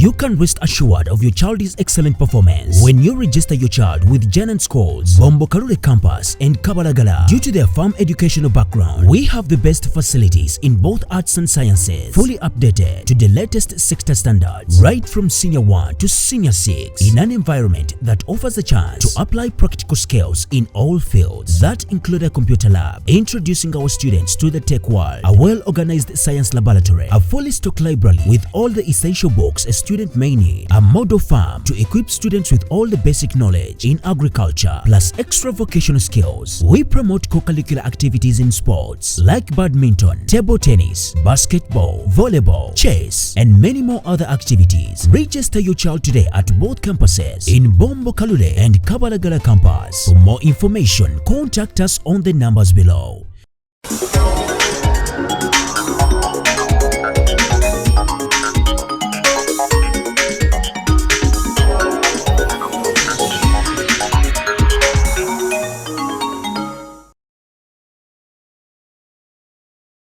You can rest assured of your child's excellent performance when you register your child with Janan Schools, Bombo Kalule Campus and Kabalagala. Due to their firm educational background, we have the best facilities in both arts and sciences, fully updated to the latest sector standards, right from Senior 1 to Senior 6, in an environment that offers a chance to apply practical skills in all fields. That include a computer lab, introducing our students to the tech world, a well-organized science laboratory, a fully stocked library with all the essential books a student may need, a model farm to equip students with all the basic knowledge in agriculture, plus extra vocational skills. We promote co-curricular activities in sports like badminton, table tennis, basketball, volleyball, chess, and many more other activities. Register your child today at both campuses in Bombo Kalule and Kabalagala campus. For more information, contact us on the numbers below.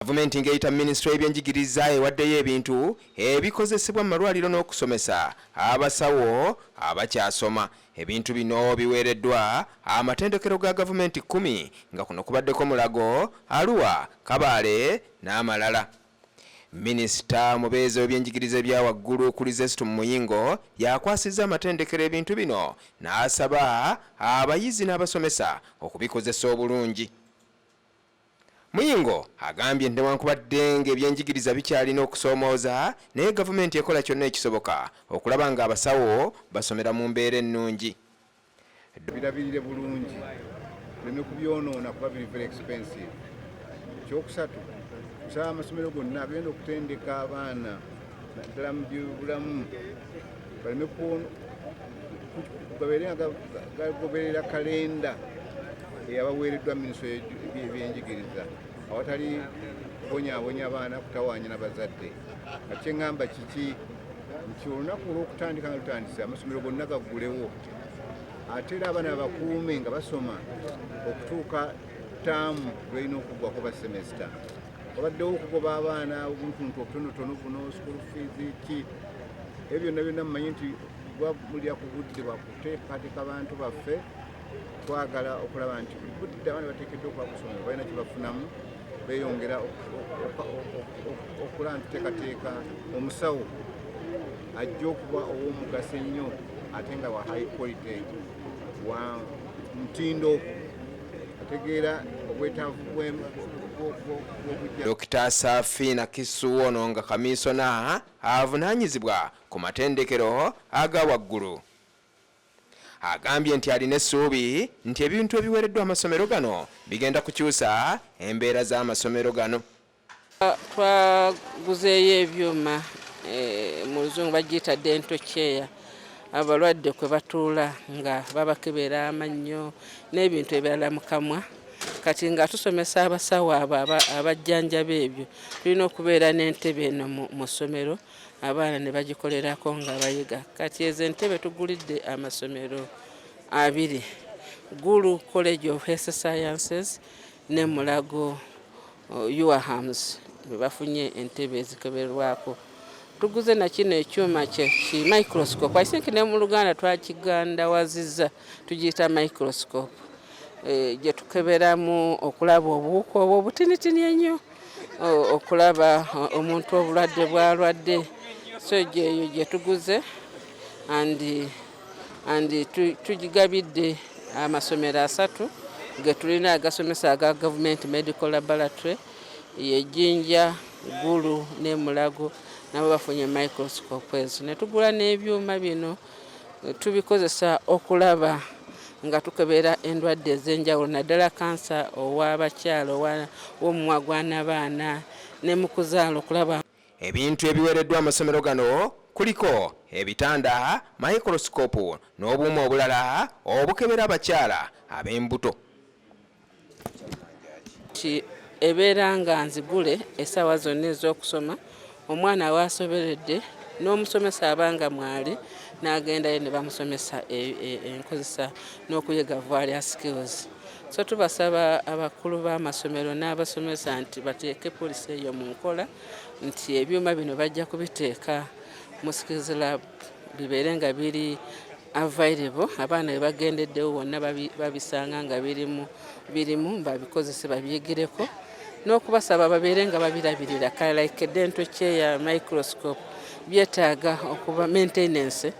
Gavumenti ngeyita Ministry y'ebyenjigiriza ewaddeyo ebintu ebikozesebwa mu malwaliro n'okusomesa abasawo abakyasoma. Ebintu bino biweereddwa amatendekero ga gavumenti 10 nga kuno kubaddeko Mulago, Arua, Kabale n'amalala. Minisita mubeezi w'ebyenjigiriza ebya waggulu Kulizestu Muyingo yakwasizza amatendekero ebintu bino n'asaba abayizi n'abasomesa okubikozesa obulungi. Muyingo agambye newankubadde ng'ebyenjigiriza bikyalina okusoomooza naye gavumenti ekola kyonna ekisoboka okulaba nga abasawo basomera mu mbeera ennungi. Birabirire bulungi tuleme kubyonoona kuba biri very expensive. Ekyokusatu kusaba amasomero gonna agenda okutendeka abaana naddala mu byobulamu baleme gabeere nga gagoberera kalenda eyabaweereddwa Minisitule y'ebyenjigiriza awatali kubonyaabonya abaana kutawaanya n'abazadde. Kati eŋŋamba kiki nti olunaku olw'okutandika nga lutandise amasomero gonna gaggulewo ate era abaana bakuume nga basoma okutuuka taamu lwalina okuggwako ba semesita. Wabaddewo okugoba abaana obuntuntu obutonotono buno school fees ki ebyo byonna byonna mumanyi nti mulya ku budde bwakuteekateeka abantu baffe twagala okulaba nti buli budde abaana bateekeddwa okuba kusomero balina kye bafunamu beeyongera okulaba nti tuteekateeka omusawo ajja okuba ow'omugaso ennyo ate nga wa high quality wa mutindo ategeera obwetaavu Dr. Safina Kisu ono nga kamisona avunaanyizibwa ku matendekero aga waggulu. Agambye nti alina essuubi nti ebintu ebiweereddwa amasomero gano bigenda kukyusa embeera z'amasomero gano. Twaguzeeyo ebyuma mu luzungu bagiyita dental chair abalwadde kwe batuula nga babakebera amannyo n'ebintu ebirala mu kamwa. Kati nga tusomesa abasawo abajjanjaba ebyo tulina okubeera n'entebe eno mu ssomero abaana ne bagikolerako nga bayiga. Kati ezo entebe tugulidde amasomero 2, Gulu College of Health Sciences ne Mulago UAHAMS bebafunye entebe ezikeberwako. Tuguze na kino ekyuma ki microscope. I think ne mu Luganda twakigandawazizza tugiyita microscope. Gye tukeberamu okulaba obuwuka obutinitini ennyo okulaba omuntu obulwadde bwalwadde. So eyo gye tuguze and tugigabidde amasomero 3 ge tulina agasomesa aga Government Medical Laboratory ye Jinja, Gulu ne Mulago nabo bafunye microscope ezo. Ne tugula n'ebyuma bino tubikozesa okulaba nga tukebera endwadde ez'enjawulo naddala kansa ow'abakyalo w'omumwa gw'abaana ne mu kuzaala okulaba. Ebintu ebiweereddwa amasomero gano kuliko ebitanda, microscope n'obuuma obulala obukebera abakyala ab'embuto. Ebeera nga nzigule essaawa zonna ez'okusoma omwana waasoberedde n'omusomesa abanga mwali n'agendayo ne bamusomesa enkozesa n'okuyiga various skills. So tubasaba abakulu b'amasomero n'abasomesa nti bateeke poliisi eyo mu nkola nti ebyuma bino bajja kubiteeka mu skills lab bibeere nga biri available abaana bwe bagendeddewo wonna babisanga nga birimu babikozese babyegireko n'okubasaba babeere nga babirabirira kale like dental chair microscope byetaaga okuba maintenance.